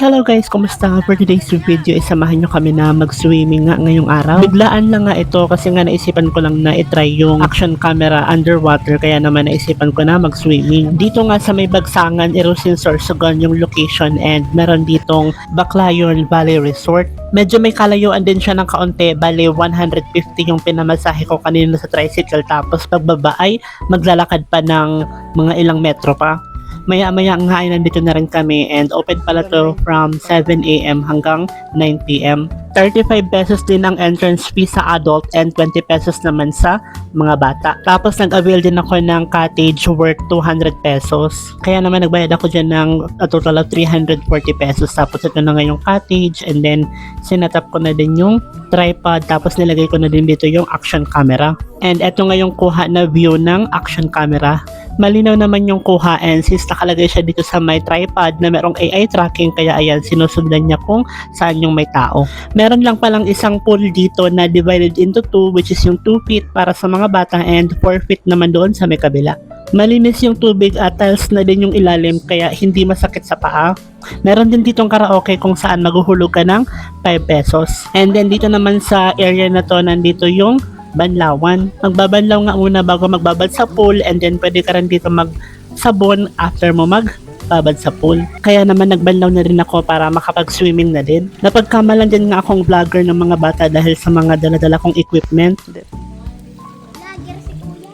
Hello guys, kumusta? For today's video, isamahan nyo kami na mag-swimming nga ngayong araw. Biglaan lang nga ito kasi nga naisipan ko lang na itry yung action camera underwater, kaya naman naisipan ko na mag-swimming. Dito nga sa may Bagsangan, Erosin, Sorsogon yung location, and meron ditong Baclayon Valley Resort. Medyo may kalayuan din siya ng kaunti, bali 150 yung pinamasahe ko kanina sa tricycle, tapos pagbaba ay maglalakad pa ng mga ilang metro pa. Maya-maya nga ay nandito na rin kami, and open pala to from 7 AM hanggang 9 PM. 35 pesos din ang entrance fee sa adult and 20 pesos naman sa mga bata. Tapos nag-avail din ako ng cottage worth 200 pesos. Kaya naman nagbayad ako dyan ng a total of 340 pesos. Tapos ito na nga yung cottage, and then sinatap ko na din yung tripod, tapos nilagay ko na din dito yung action camera. And ito nga yung kuha na view ng action camera. Malinaw naman yung kuha, and since nakalagay siya dito sa may tripod na merong AI tracking, kaya ayan, sinusundan niya kung saan yung may tao. Meron lang palang isang pool dito na divided into 2, which is yung 2 feet para sa mga bata and 4 feet naman doon sa may kabila. Malinis yung tubig at tiles na din yung ilalim, kaya hindi masakit sa paa. Meron din ditong karaoke kung saan maghuhulog ka ng 5 pesos. And then dito naman sa area na to, nandito yung banlawan. Magbabanlaw nga muna bago magbabad sa pool, and then pwede ka rin dito magsabon after mo magbabad sa pool. Kaya naman nagbanlaw na rin ako para makapag-swimming na din. Napagkamalan din nga akong vlogger ng mga bata dahil sa mga dala-dala kong equipment. Vlogger si kuya.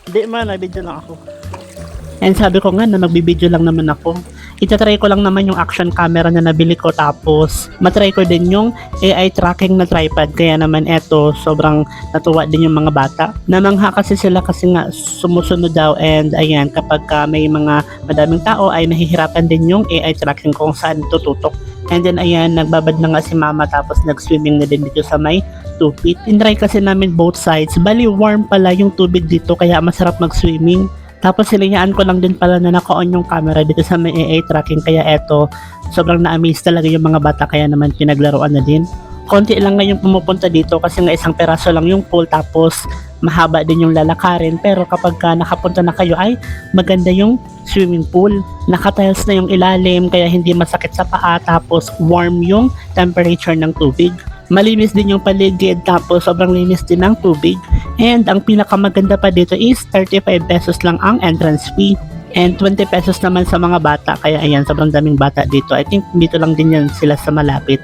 Hindi man, nabidyo lang ako. And sabi ko nga na magbibideo lang naman ako. Itatry ko lang naman yung action camera na nabili ko, tapos matry ko din yung AI tracking na tripod, kaya naman eto sobrang natuwa din yung mga bata. Namangha kasi sila kasi nga sumusunod daw, and ayan, kapag may mga madaming tao ay nahihirapan din yung AI tracking kung saan tututok. And then ayan, nagbabad na nga si mama, tapos nag-swimming na din dito sa may 2 feet. Tinry kasi namin both sides, bali warm pala yung tubig dito kaya masarap mag-swimming. Tapos sinayaan ko lang din pala na naka-on yung camera dito sa may AI tracking, kaya eto, sobrang na-amaze talaga yung mga bata, kaya naman pinaglaruan na din. Konti lang nga yung pumupunta dito kasi nga isang peraso lang yung pool, tapos mahaba din yung lalakarin, pero kapag nakapunta na kayo ay maganda yung swimming pool. Naka-tiles na yung ilalim kaya hindi masakit sa paa, tapos warm yung temperature ng tubig. Malinis din yung paligid, tapos sobrang linis din ng tubig. And ang pinakamaganda pa dito is 35 pesos lang ang entrance fee. And 20 pesos naman sa mga bata, kaya ayan, sobrang daming bata dito. I think dito lang din yan sila sa malapit.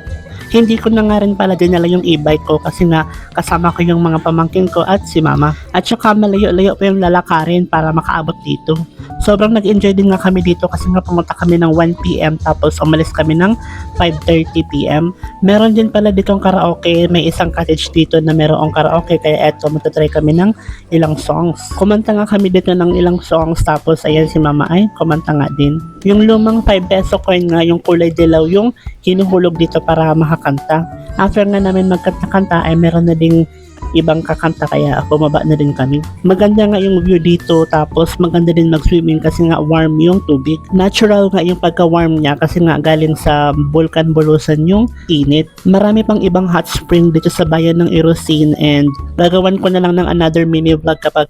Hindi ko na nga rin pala dinala yung e-bike ko kasi nga kasama ko yung mga pamangkin ko at si mama. At saka malayo-layo pa yung lalakarin para makaabot dito. Sobrang nag-enjoy din nga kami dito kasi nga pumunta kami ng 1 PM tapos umalis kami ng 5:30 PM. Meron din pala ditong karaoke, may isang cottage dito na merong karaoke, kaya eto, magta-try kami ng ilang songs. Kumanta nga kami dito ng ilang songs, tapos ayan, si mama ay kumanta nga din. Yung lumang 5 peso coin nga, yung kulay dilaw yung hinuhulog dito para makakanta. After nga namin magkanta-kanta ay meron na ding ibang kakanta, kaya bumaba na din kami. Maganda nga yung view dito, tapos maganda din mag-swimming kasi nga warm yung tubig. Natural nga yung pagka-warm niya kasi nga galing sa Bulkan Bulusan yung init. Marami pang ibang hot spring dito sa bayan ng Erosin, and gagawan ko na lang ng another mini vlog kapag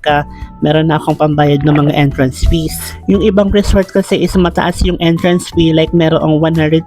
meron na akong pambayad ng mga entrance fees. Yung ibang resort kasi is mataas yung entrance fee, like merong 150,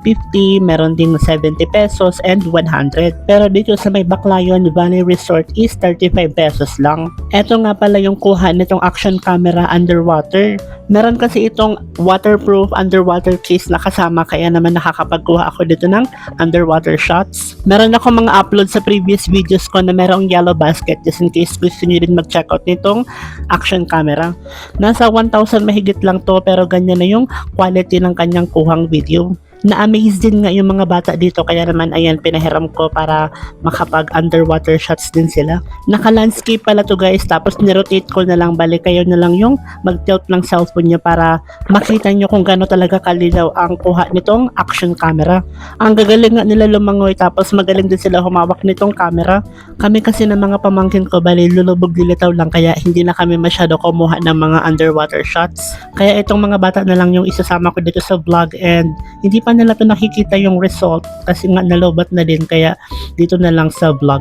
meron ding 70 pesos and 100. Pero dito sa may Baclayon Valley Resort is 35 pesos lang. Eto nga pala yung kuha nitong action camera underwater. Meron kasi itong waterproof underwater case na kasama, kaya naman nakakapagkuha ako dito ng underwater shots. Meron ako mga upload sa previous videos ko na merong yellow basket just in case gusto nyo din mag-check out nitong action camera. Nasa 1,000 mahigit lang to, pero ganyan na yung quality ng kanyang kuhang video. Na-amaze din nga yung mga bata dito, kaya naman ayan, pinahiram ko para makapag underwater shots din sila. Naka-landscape pala to guys, tapos nirotate ko na lang, balik kayo na lang yung mag-tilt ng cellphone nyo para makita nyo kung gaano talaga kalinaw ang kuha nitong action camera. Ang gagaling nga nila lumangoy, tapos magaling din sila humawak nitong camera. Kami kasi ng mga pamangkin ko, bali lulubog dilitaw lang, kaya hindi na kami masyado kumuha ng mga underwater shots. Kaya itong mga bata na lang yung isasama ko dito sa vlog, and hindi pa nila to nakikita yung result kasi nga nalobat na din, kaya dito na lang sa vlog.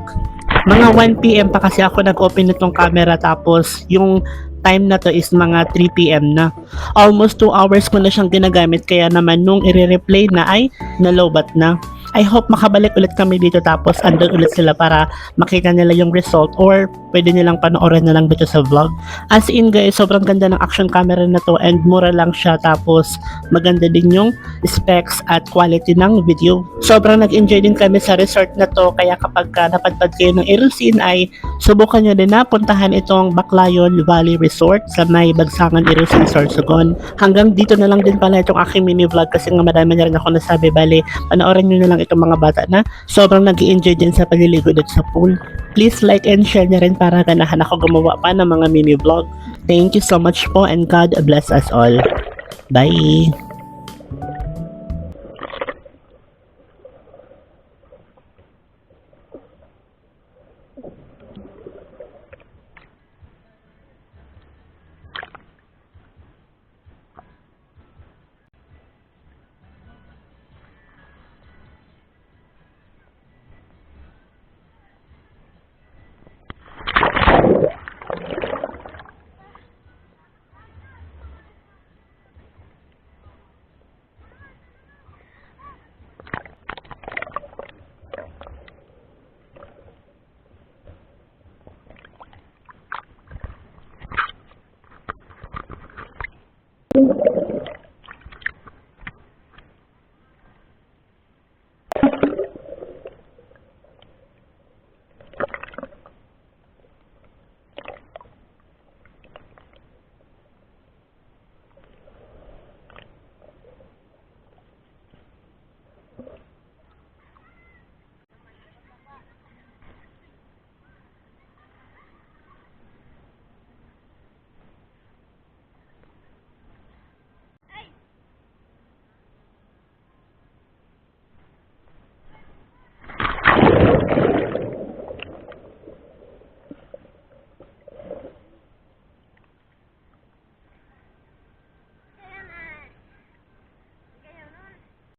Mga 1 PM pa kasi ako nag-open nitong camera, tapos yung time na to is mga 3 PM na. Almost 2 hours ko na siyang ginagamit kaya naman nung i-replay na ay nalobat na. I hope makabalik ulit kami dito tapos andun ulit sila para makita nila yung result or pwede nilang panoorin na lang dito sa vlog. As in guys, sobrang ganda ng action camera na to and mura lang siya tapos maganda din yung specs at quality ng video. Sobrang nag-enjoy din kami sa resort na to kaya kapag napadpad kayo ng Irusin ay subukan nyo din na puntahan itong Baclayon Valley Resort sa may Bagsangan Irusin, Sorsogon. Hanggang dito na lang din pala itong aking mini vlog kasi nga madami na rin ako nasabi. Bali, panoorin nyo na lang itong mga bata na sobrang nag-i-enjoy din sa paliligo dito sa pool. Please like and share na rin para ganahan ako gumawa pa ng mga mini vlog. Thank you so much po and God bless us all. Bye!